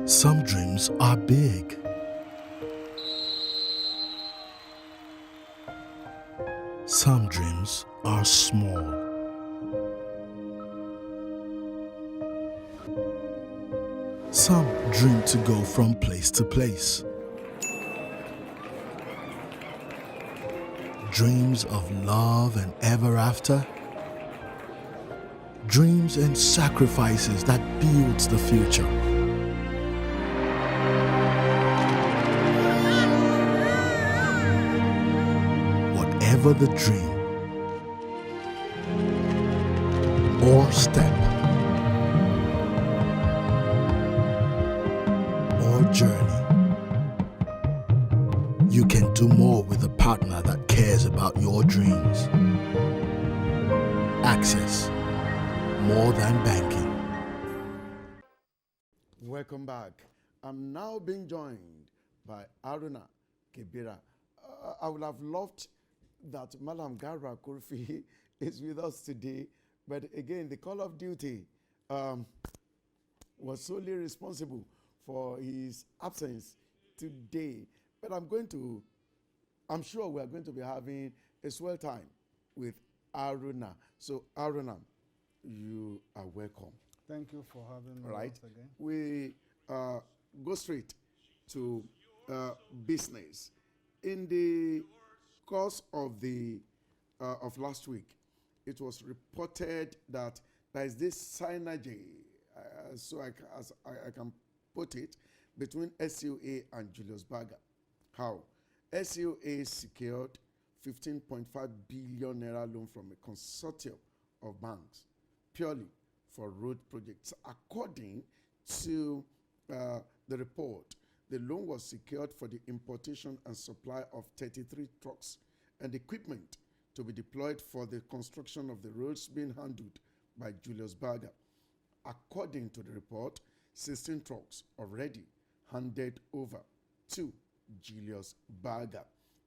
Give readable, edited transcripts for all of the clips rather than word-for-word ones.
Some dreams are big. Some dreams are small. Some dream to go from place to place. Dreams of love and ever after. Dreams and sacrifices that builds the future. Whatever the dream or step or journey, you can do more with a partner that cares about your dreams. Access, more than banking. Welcome back. I'm now being joined by Aruna Kebira. I would have loved that Malam Garba Kurfi is with us today, but again, the Call of Duty was solely responsible for his absence today. But I'm sure we are going to be having a swell time with Aruna. So, Aruna, you are welcome. Thank you for having me Right. once again. We go straight to business. In the course of of last week, it was reported that there is this synergy, so I can put it, between SUA and Julius Berger. How? SUA secured 15.5 billion naira loan from a consortium of banks purely for road projects. According to the report, the loan was secured for the importation and supply of 33 trucks and equipment to be deployed for the construction of the roads being handled by Julius Berger. According to the report, 16 trucks already handed over to Julius Berger.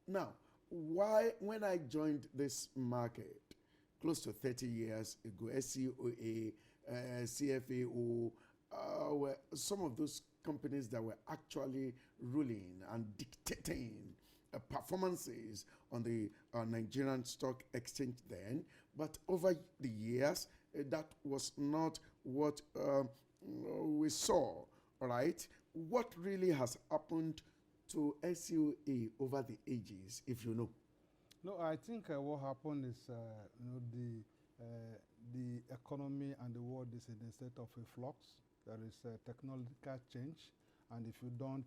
Now, when I joined this market close to 30 years ago, SCOA, CFAO, were some of those companies that were actually ruling and dictating performances on the Nigerian Stock Exchange then. But over the years, that was not what we saw, all right? What really has happened to SUA over the ages, if you know? No, I think what happened is, the economy and the world is in a state of a flux. There is a technological change, and if you don't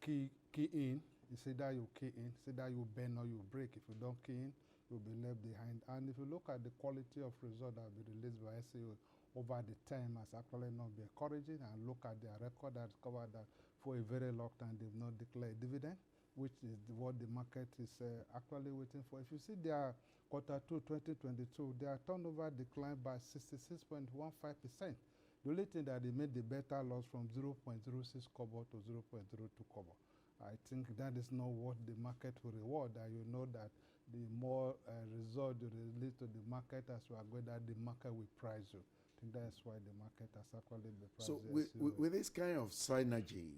key in, it's either you key in, it's either you bend or you break. If you don't key in, you'll be left behind. And if you look at the quality of results that have been released by SEO over the time, has actually not been encouraging, and look at their record that covered that for a very long time they've not declared dividend, which is what the market is actually waiting for. If you see their Q2 2022, their turnover declined by 66.15%. The only thing that they made the better loss from 0.06 kobo to 0.02 kobo. I think that is not what the market will reward. And you know that the more result you release to the market as you are going, that the market will price you. I think that's why the market has actually been priced. So with this kind of synergy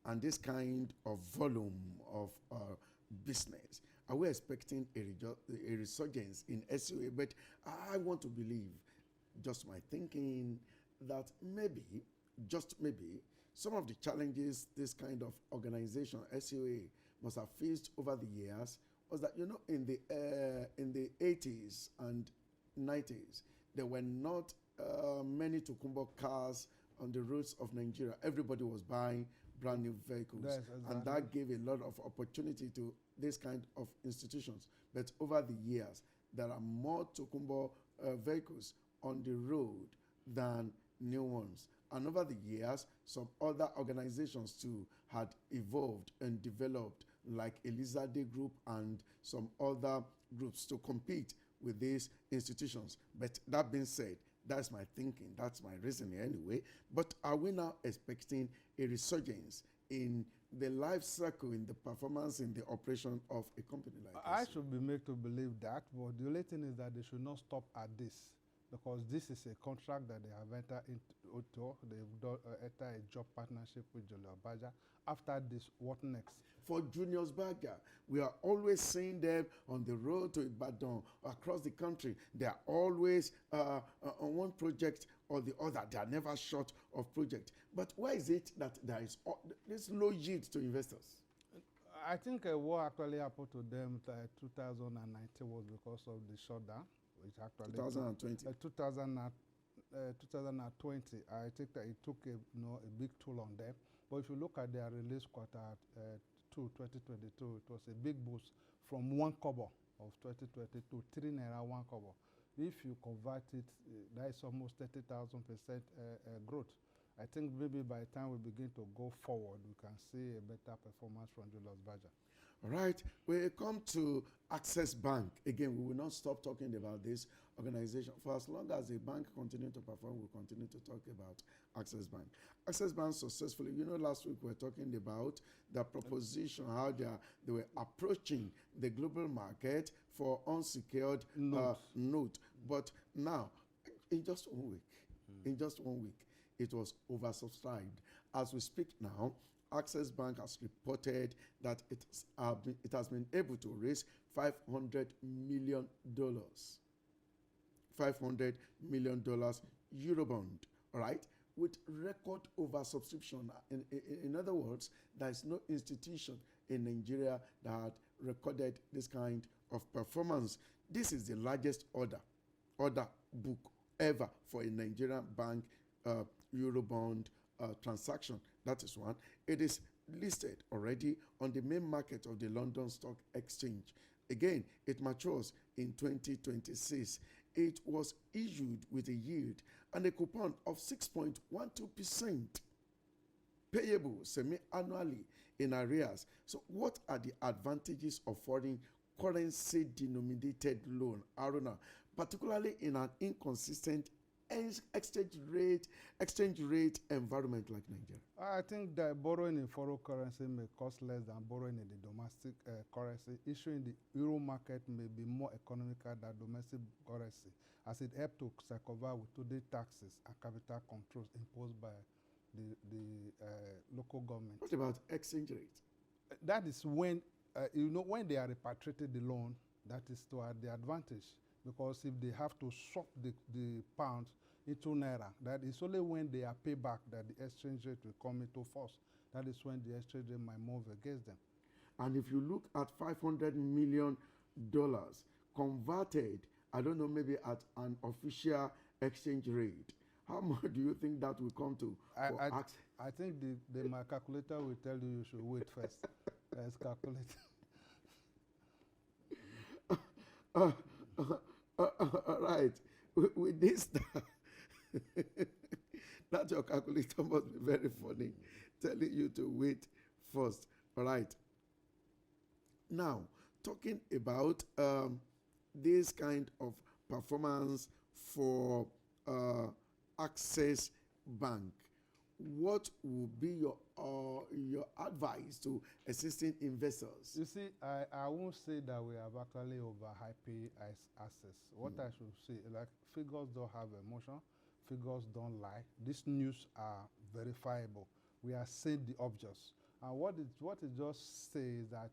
and this kind of volume of business, are we expecting a resurgence in SUA? But I want to believe, just my thinking, that maybe, just maybe, some of the challenges this kind of organization, SUA, must have faced over the years was that, you know, in the 80s and 90s, there were not many Tokunbo cars on the roads of Nigeria. Everybody was buying brand new vehicles. Yes, exactly. And that gave a lot of opportunity to this kind of institutions. But over the years, there are more Tokunbo vehicles on the road than new ones. And over the years, some other organizations too had evolved and developed, like Elizade Group and some other groups, to compete with these institutions. But that being said, that's my thinking, that's my reasoning anyway. But are we now expecting a resurgence in the life cycle, in the performance, in the operation of a company like this? I should be made to believe that, but the only thing is that they should not stop at this. because this is a contract that they have entered into. They've entered a job partnership with Julius Berger. After this, what next? For Julius Berger, we are always seeing them on the road to Ibadan, across the country. They are always on one project or the other. They are never short of project. But why is it that there is this low yield to investors? I think what actually happened to them 2019 was because of the shutdown, which actually 2020. 2020. I think that it took a big toll on them. But if you look at their release quarter 2022, it was a big boost from 1 kobo of 2020 to 3 naira 1 kobo. If you convert it, that is almost 30,000% growth. I think maybe by the time we begin to go forward, we can see a better performance from Julius Berger. All right, we come to Access Bank. Again, we will not stop talking about this organization. For as long as the bank continues to perform, we'll continue to talk about Access Bank. Access Bank successfully, last week we were talking about the proposition, how they were approaching the global market for unsecured note. But now, in just 1 week, it was oversubscribed. As we speak now, Access Bank has reported that it has been able to raise $500 million. $500 million Eurobond, all right, with record oversubscription. In other words, there is no institution in Nigeria that had recorded this kind of performance. This is the largest order book ever for a Nigerian bank Eurobond transaction. That is one. It is listed already on the main market of the London Stock Exchange. Again, it matures in 2026. It was issued with a yield and a coupon of 6.12%, payable semi-annually in arrears. So what are the advantages of foreign currency denominated loan, Aruna, particularly in an inconsistent exchange rate environment like Nigeria? I think that borrowing in foreign currency may cost less than borrowing in the domestic currency. Issuing the euro market may be more economical than domestic currency, as it helps to circumvent with today's taxes and capital controls imposed by the local government. What about exchange rate? That is when, when they are repatriating the loan, that is to the advantage. Because if they have to swap the pounds into naira, that is only when they are paid back that the exchange rate will come into force. That is when the exchange rate might move against them. And if you look at $500 million converted, I don't know, maybe at an official exchange rate, how much do you think that will come to? I think my calculator will tell you should wait first. Let's calculate. All right. With this, that your calculator must be very funny, telling you to wait first. All right. Now, talking about this kind of performance for Access Bank, what would be your advice to existing investors? You see, I won't say that we have actually overhyped Access. What I should say, like, figures don't have emotion, figures don't lie. These news are verifiable. We are seeing the obvious. And what it just says that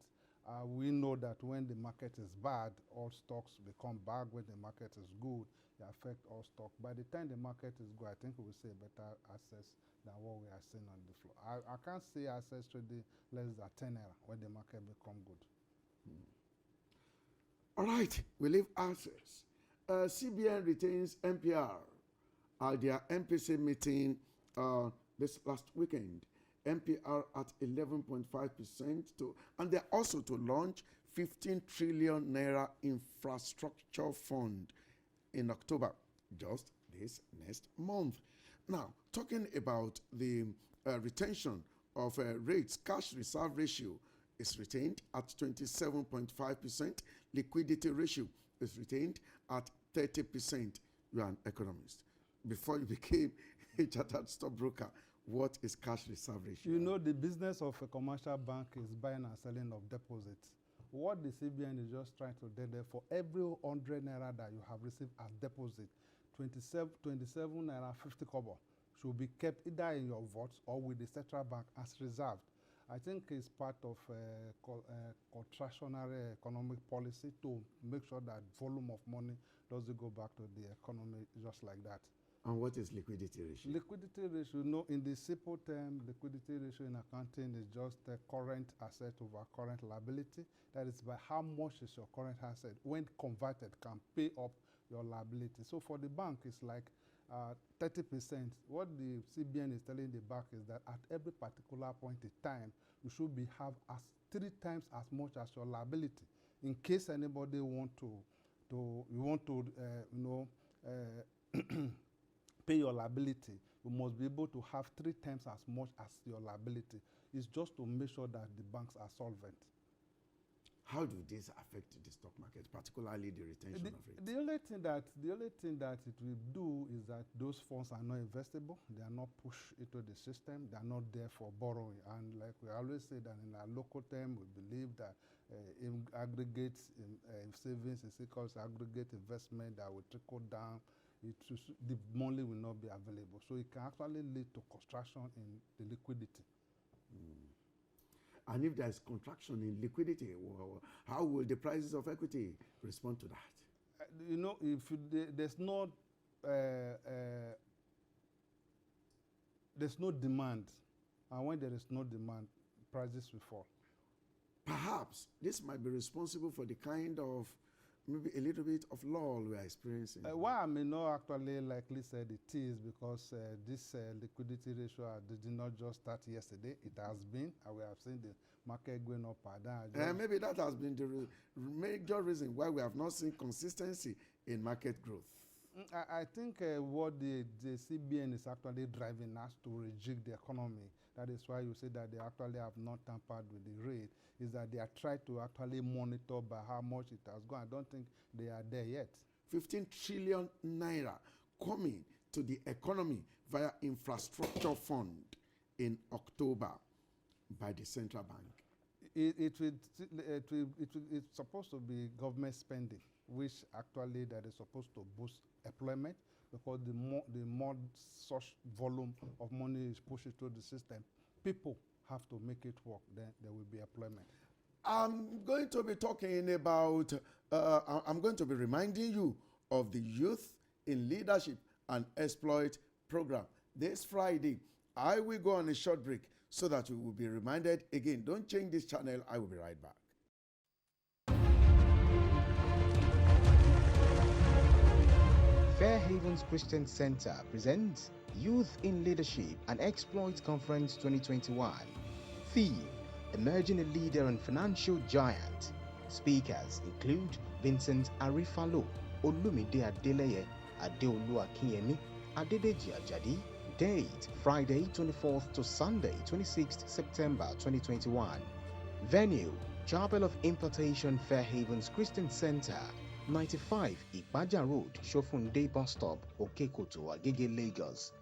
we know that when the market is bad, all stocks become bad. When the market is good, it affects all stocks. By the time the market is good, I think we will see a better Access than what we are seeing on the floor. I can't see Access trading less than 10 naira when the market become good. All right, we leave Access. CBN retains MPR at their MPC meeting this last weekend. MPR at 11.5% and they're also to launch 15 trillion naira infrastructure fund in October, just this next month. Now, talking about the retention of rates, cash reserve ratio is retained at 27.5%. Liquidity ratio is retained at 30%. You are an economist. Before you became a chartered stockbroker, what is cash reserve ratio? You know, the business of a commercial bank is buying and selling of deposits. What the CBN is just trying to do there, for every 100 naira that you have received as deposit, 27 naira 50 kobo should be kept either in your vaults or with the central bank as reserved. I think it's part of contractionary economic policy to make sure that volume of money doesn't go back to the economy just like that. And what is liquidity ratio? Liquidity ratio, no, in the simple term, liquidity ratio in accounting is just the current asset over current liability. That is by how much is your current asset when converted can pay up your liability. So for the bank, it's like 30%. What the CBN is telling the bank is that at every particular point in time, you should have as 3 times as much as your liability. In case anybody pay your liability, you must be able to have 3 times as much as your liability. It's just to make sure that the banks are solvent. How do this affect the stock market, particularly the retention of it? The only thing that it will do is that those funds are not investable. They are not pushed into the system. They are not there for borrowing. And like we always say that in our local term, we believe that in aggregate savings is equal to aggregate investment that will trickle down. The money will not be available. So it can actually lead to contraction in the liquidity. And if there is contraction in liquidity, how will the prices of equity respond to that? There's no demand, and when there is no demand, prices will fall. Perhaps this might be responsible for the kind of maybe a little bit of lull we are experiencing. Why I may not actually likely said it is because this liquidity ratio did not just start yesterday. It has been, and we have seen the market going up and down. Maybe that has been the major reason why we have not seen consistency in market growth. I think what the CBN is actually driving us to rejig the economy. That is why you say that they actually have not tampered with the rate, is that they are trying to actually monitor by how much it has gone. I don't think they are there yet. 15 trillion naira coming to the economy via infrastructure fund in October by the central bank. It's supposed to be government spending, which actually that is supposed to boost employment, because the more such volume of money is pushed into the system, people have to make it work, then there will be employment. I'm going to be talking about, I'm going to be reminding you of the Youth in Leadership and Exploit program. This Friday, I will go on a short break so that you will be reminded again. Don't change this channel. I will be right back. Fair Havens Christian Center presents Youth in Leadership and Exploit Conference 2021. Theme: Emerging a Leader and Financial Giant. Speakers include Vincent Arifalo, Olumide Adeleye, Adeolu Akinyemi, Adedeji Ajadi. Date: Friday 24th to Sunday 26th September 2021. Venue: Chapel of Importation, Fair Havens Christian Center, 95 Ipaja Road, Shofunde Bus Stop, Okekoto, Agege, Lagos.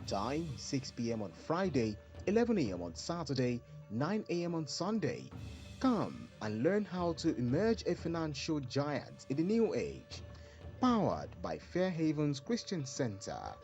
Time: 6 p.m. on Friday, 11 a.m. on Saturday, 9 a.m. on Sunday. Come and learn how to emerge a financial giant in the new age. Powered by Fair Havens Christian Center.